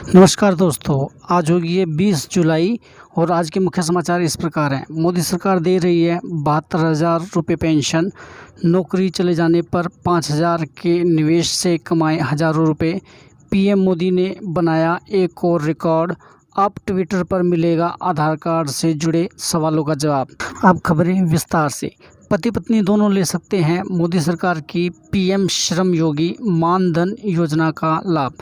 नमस्कार दोस्तों, आज होगी ये 20 जुलाई और आज के मुख्य समाचार इस प्रकार हैं। मोदी सरकार दे रही है 72,000 रुपये पेंशन। नौकरी चले जाने पर 5,000 के निवेश से कमाए हज़ारों रुपये। पीएम मोदी ने बनाया एक और रिकॉर्ड। अब ट्विटर पर मिलेगा आधार कार्ड से जुड़े सवालों का जवाब। अब खबरें विस्तार से। पति पत्नी दोनों ले सकते हैं मोदी सरकार की पीएम श्रम योगी मानधन योजना का लाभ।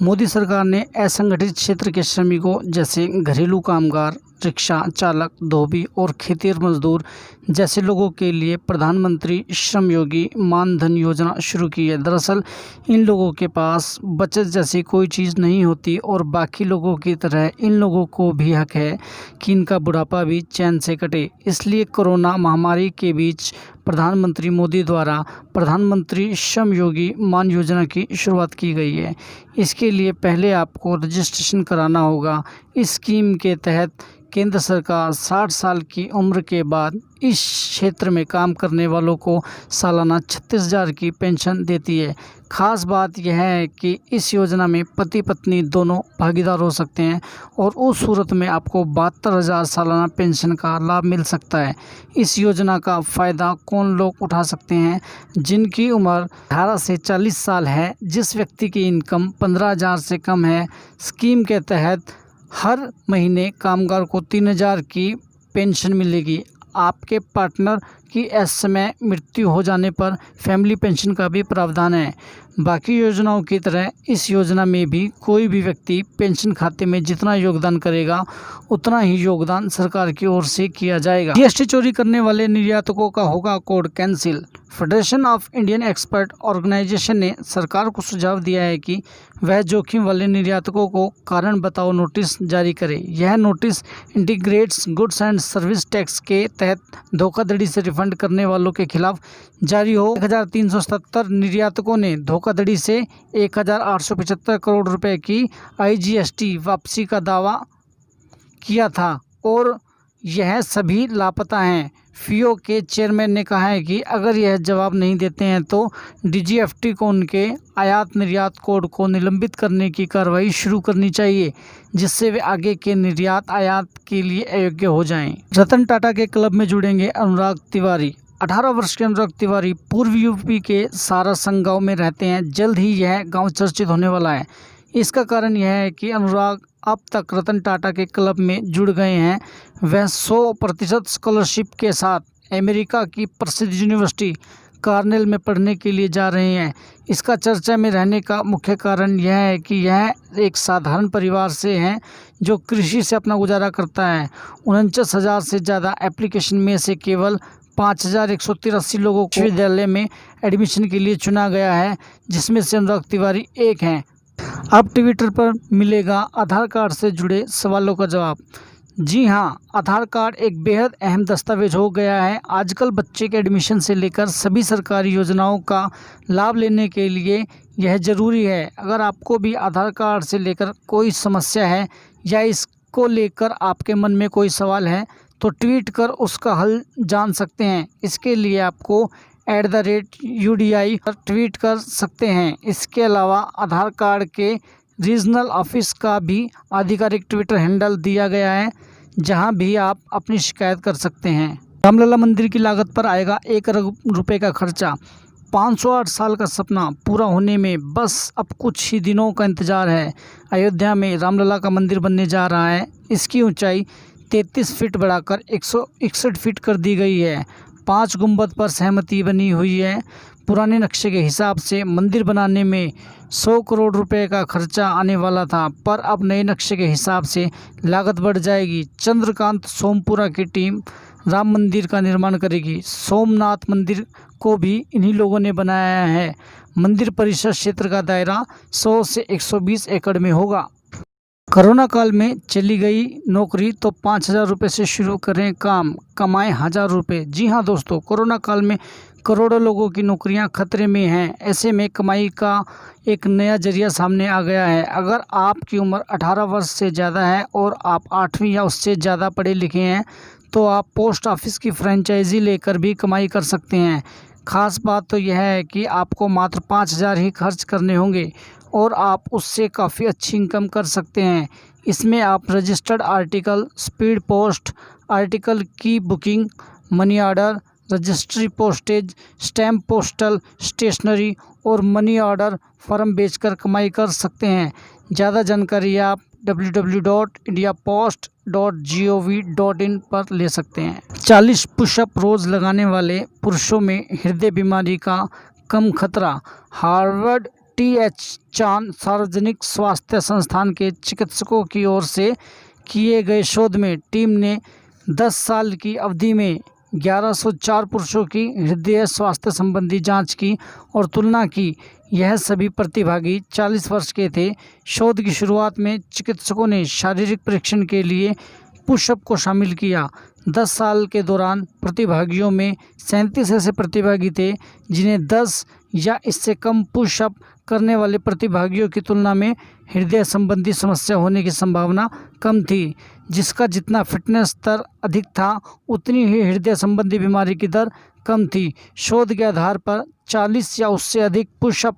मोदी सरकार ने असंगठित क्षेत्र के श्रमिकों जैसे घरेलू कामगार, रिक्शा चालक, धोबी और खेतिहर मजदूर जैसे लोगों के लिए प्रधानमंत्री श्रम योगी मानधन योजना शुरू की है। दरअसल इन लोगों के पास बचत जैसी कोई चीज़ नहीं होती और बाकी लोगों की तरह इन लोगों को भी हक है कि इनका बुढ़ापा भी चैन से कटे। इसलिए कोरोना महामारी के बीच प्रधानमंत्री मोदी द्वारा प्रधानमंत्री श्रम योगी मान योजना की शुरुआत की गई है। इसके लिए पहले आपको रजिस्ट्रेशन कराना होगा। इस स्कीम के तहत केंद्र सरकार 60 साल की उम्र के बाद इस क्षेत्र में काम करने वालों को सालाना 36,000 की पेंशन देती है। खास बात यह है कि इस योजना में पति पत्नी दोनों भागीदार हो सकते हैं और उस सूरत में आपको 72,000 सालाना पेंशन का लाभ मिल सकता है। इस योजना का फ़ायदा कौन लोग उठा सकते हैं? जिनकी उम्र 18 से 40 साल है, जिस व्यक्ति की इनकम 15,000 से कम है। स्कीम के तहत हर महीने कामगार को 3,000 की पेंशन मिलेगी। आपके पार्टनर की इस समय मृत्यु हो जाने पर फैमिली पेंशन का भी प्रावधान है। बाकी योजनाओं की तरह इस योजना में भी कोई भी व्यक्ति पेंशन खाते में जितना योगदान करेगा उतना ही योगदान सरकार की ओर से किया जाएगा। जीएसटी चोरी करने वाले निर्यातकों का होगा code cancel. Federation of Indian expert organisation ने सरकार को सुझाव दिया है कि वह जोखिम वाले निर्यातकों को कारण बताओ नोटिस जारी करे। यह notice integrates goods and service tax के तहत धोखाधड़ी से रिफंड करने वालों के खिलाफ जारी हो। 1,377 निर्यातकों ने धोखाधड़ी से 1,875 करोड़ रुपए की आईजीएसटी वापसी का दावा किया था और यह सभी लापता हैं। फियो के चेयरमैन ने कहा है कि अगर यह जवाब नहीं देते हैं तो डीजीएफटी को उनके आयात निर्यात कोड को निलंबित करने की कार्रवाई शुरू करनी चाहिए, जिससे वे आगे के निर्यात आयात के लिए अयोग्य हो जाएं। रतन टाटा के क्लब में जुड़ेंगे अनुराग तिवारी। 18 वर्ष के अनुराग तिवारी पूर्व यूपी के सारासंग गाँव में रहते हैं। जल्द ही यह गाँव चर्चित होने वाला है। इसका कारण यह है कि अनुराग अब तक रतन टाटा के क्लब में जुड़ गए हैं। वह 100% स्कॉलरशिप के साथ अमेरिका की प्रसिद्ध यूनिवर्सिटी कार्नेल में पढ़ने के लिए जा रहे हैं। इसका चर्चा में रहने का मुख्य कारण यह है कि यह एक साधारण परिवार से हैं जो कृषि से अपना गुजारा करता है। 49,000 से ज़्यादा एप्लीकेशन में से केवल 5,183 लोगों को विश्वविद्यालय में एडमिशन के लिए चुना गया है, जिसमें से अनुराग तिवारी एक हैं। अब ट्विटर पर मिलेगा आधार कार्ड से जुड़े सवालों का जवाब। जी हाँ, आधार कार्ड एक बेहद अहम दस्तावेज हो गया है। आजकल बच्चे के एडमिशन से लेकर सभी सरकारी योजनाओं का लाभ लेने के लिए यह ज़रूरी है। अगर आपको भी आधार कार्ड से लेकर कोई समस्या है या इसको लेकर आपके मन में कोई सवाल है तो ट्वीट कर उसका हल जान सकते हैं। इसके लिए आपको @UDI पर ट्वीट कर सकते हैं। इसके अलावा आधार कार्ड के रीजनल ऑफिस का भी आधिकारिक ट्विटर हैंडल दिया गया है, जहां भी आप अपनी शिकायत कर सकते हैं। रामलला मंदिर की लागत पर आएगा 1 अरब रुपए का खर्चा। 508 साल का सपना पूरा होने में बस अब कुछ ही दिनों का इंतजार है। अयोध्या में रामलला का मंदिर बनने जा रहा है। इसकी ऊंचाई 33 फीट बढ़ाकर 161 फीट कर दी गई है। 5 गुंबद पर सहमति बनी हुई है। पुराने नक्शे के हिसाब से मंदिर बनाने में 100 करोड़ रुपए का खर्चा आने वाला था, पर अब नए नक्शे के हिसाब से लागत बढ़ जाएगी। चंद्रकांत सोमपुरा की टीम राम मंदिर का निर्माण करेगी। सोमनाथ मंदिर को भी इन्हीं लोगों ने बनाया है। मंदिर परिसर क्षेत्र का दायरा 100 से 120 एकड़ में होगा। कोरोना काल में चली गई नौकरी तो 5,000 रुपये से शुरू करें काम, कमाएं 1,000 रुपये। जी हाँ दोस्तों, कोरोना काल में करोड़ों लोगों की नौकरियां खतरे में हैं। ऐसे में कमाई का एक नया जरिया सामने आ गया है। अगर आपकी उम्र 18 वर्ष से ज़्यादा है और आप 8वीं या उससे ज़्यादा पढ़े लिखे हैं तो आप पोस्ट ऑफिस की फ्रेंचाइजी लेकर भी कमाई कर सकते हैं। खास बात तो यह है कि आपको मात्र 5,000 ही खर्च करने होंगे और आप उससे काफ़ी अच्छी इनकम कर सकते हैं। इसमें आप registered article, speed post article की booking, money order, registry postage, stamp, postal stationery और मनी ऑर्डर फॉर्म बेचकर कमाई कर सकते हैं। ज़्यादा जानकारी आप www.indiapost.gov.in पर ले सकते हैं। 40 पुशअप रोज़ लगाने वाले पुरुषों में हृदय बीमारी का कम खतरा। हार्वर्ड TH चान सार्वजनिक स्वास्थ्य संस्थान के चिकित्सकों की ओर से किए गए शोध में टीम ने 10 साल की अवधि में 1104 पुरुषों की हृदय स्वास्थ्य संबंधी जांच की और तुलना की। यह सभी प्रतिभागी 40 वर्ष के थे। शोध की शुरुआत में चिकित्सकों ने शारीरिक परीक्षण के लिए पुशअप को शामिल किया। 10 साल के दौरान प्रतिभागियों में 37 ऐसे प्रतिभागी थे जिन्हें 10 या इससे कम पुशअप करने वाले प्रतिभागियों की तुलना में हृदय संबंधी समस्या होने की संभावना कम थी। जिसका जितना फिटनेस स्तर अधिक था उतनी ही हृदय संबंधी बीमारी की दर कम थी। शोध के आधार पर 40 या उससे अधिक पुशअप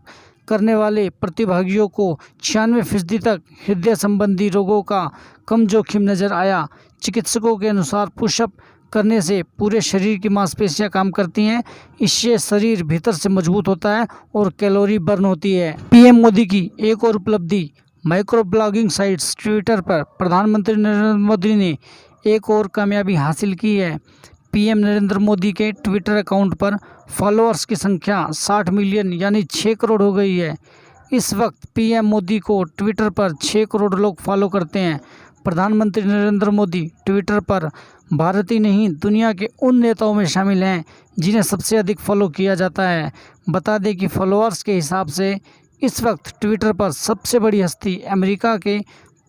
करने वाले प्रतिभागियों को 96% तक हृदय संबंधी रोगों का कम जोखिम नजर आया। चिकित्सकों के अनुसार पुशअप करने से पूरे शरीर की मांसपेशियां काम करती हैं। इससे शरीर भीतर से मजबूत होता है और कैलोरी बर्न होती है। PM मोदी की एक और उपलब्धि। माइक्रो ब्लॉगिंग साइट्स ट्विटर पर प्रधानमंत्री नरेंद्र मोदी ने एक और कामयाबी हासिल की है। PM नरेंद्र मोदी के ट्विटर अकाउंट पर फॉलोअर्स की संख्या 60 मिलियन यानी 6 करोड़ हो गई है। इस वक्त PM मोदी को ट्विटर पर 6 करोड़ लोग फॉलो करते हैं। प्रधानमंत्री नरेंद्र मोदी ट्विटर पर भारत ही नहीं दुनिया के उन नेताओं में शामिल हैं जिन्हें सबसे अधिक फॉलो किया जाता है। बता दें कि फॉलोअर्स के हिसाब से इस वक्त ट्विटर पर सबसे बड़ी हस्ती अमेरिका के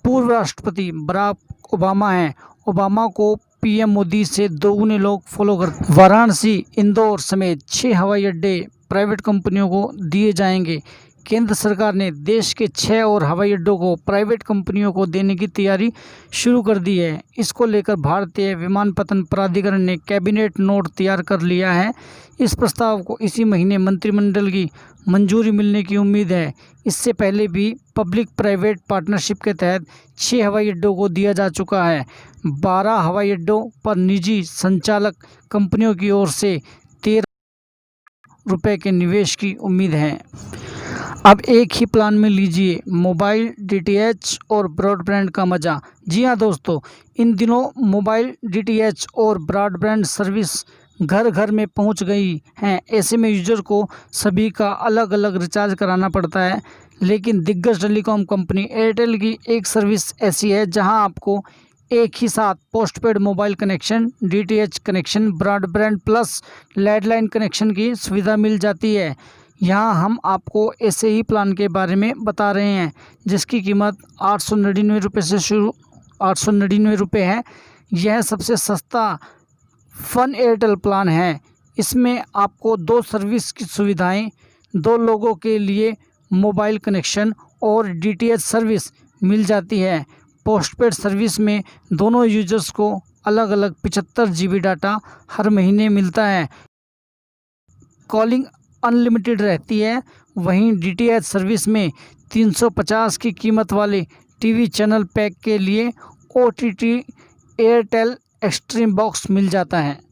पूर्व राष्ट्रपति बराक ओबामा हैं। ओबामा को PM मोदी से दोगुने लोग फॉलो करते हैं। वाराणसी, इंदौर समेत 6 हवाई अड्डे प्राइवेट कंपनियों को दिए जाएंगे। केंद्र सरकार ने देश के 6 और हवाई अड्डों को प्राइवेट कंपनियों को देने की तैयारी शुरू कर दी है। इसको लेकर भारतीय विमानपत्तन प्राधिकरण ने कैबिनेट नोट तैयार कर लिया है। इस प्रस्ताव को इसी महीने मंत्रिमंडल की मंजूरी मिलने की उम्मीद है। इससे पहले भी पब्लिक प्राइवेट पार्टनरशिप के तहत 6 हवाई अड्डों को दिया जा चुका है। 12 हवाई अड्डों पर निजी संचालक कंपनियों की ओर से 13 रुपये के निवेश की उम्मीद है। अब एक ही प्लान में लीजिए मोबाइल DTH और ब्रॉडबैंड का मज़ा। जी हाँ दोस्तों, इन दिनों मोबाइल DTH और ब्रॉडबैंड सर्विस घर घर में पहुंच गई हैं। ऐसे में यूजर को सभी का अलग अलग रिचार्ज कराना पड़ता है। लेकिन दिग्गज टेलीकॉम कंपनी एयरटेल की एक सर्विस ऐसी है जहां आपको एक ही साथ postpaid mobile connection, DTH connection, broadband plus landline connection की सुविधा मिल जाती है। यहाँ हम आपको ऐसे ही प्लान के बारे में बता रहे हैं जिसकी कीमत 899 रुपये से शुरू 899 रुपये है। यह सबसे सस्ता फन एयरटेल प्लान है। इसमें आपको 2 सर्विस की सुविधाएं, 2 लोगों के लिए मोबाइल कनेक्शन और DTH सर्विस मिल जाती है। पोस्टपेड सर्विस में दोनों यूजर्स को अलग अलग 75 GB डाटा हर महीने मिलता है। कॉलिंग अनलिमिटेड रहती है। वहीं DTH सर्विस में 350 की कीमत वाले TV चैनल पैक के लिए OTT एयरटेल एक्सट्रीम बॉक्स मिल जाता है।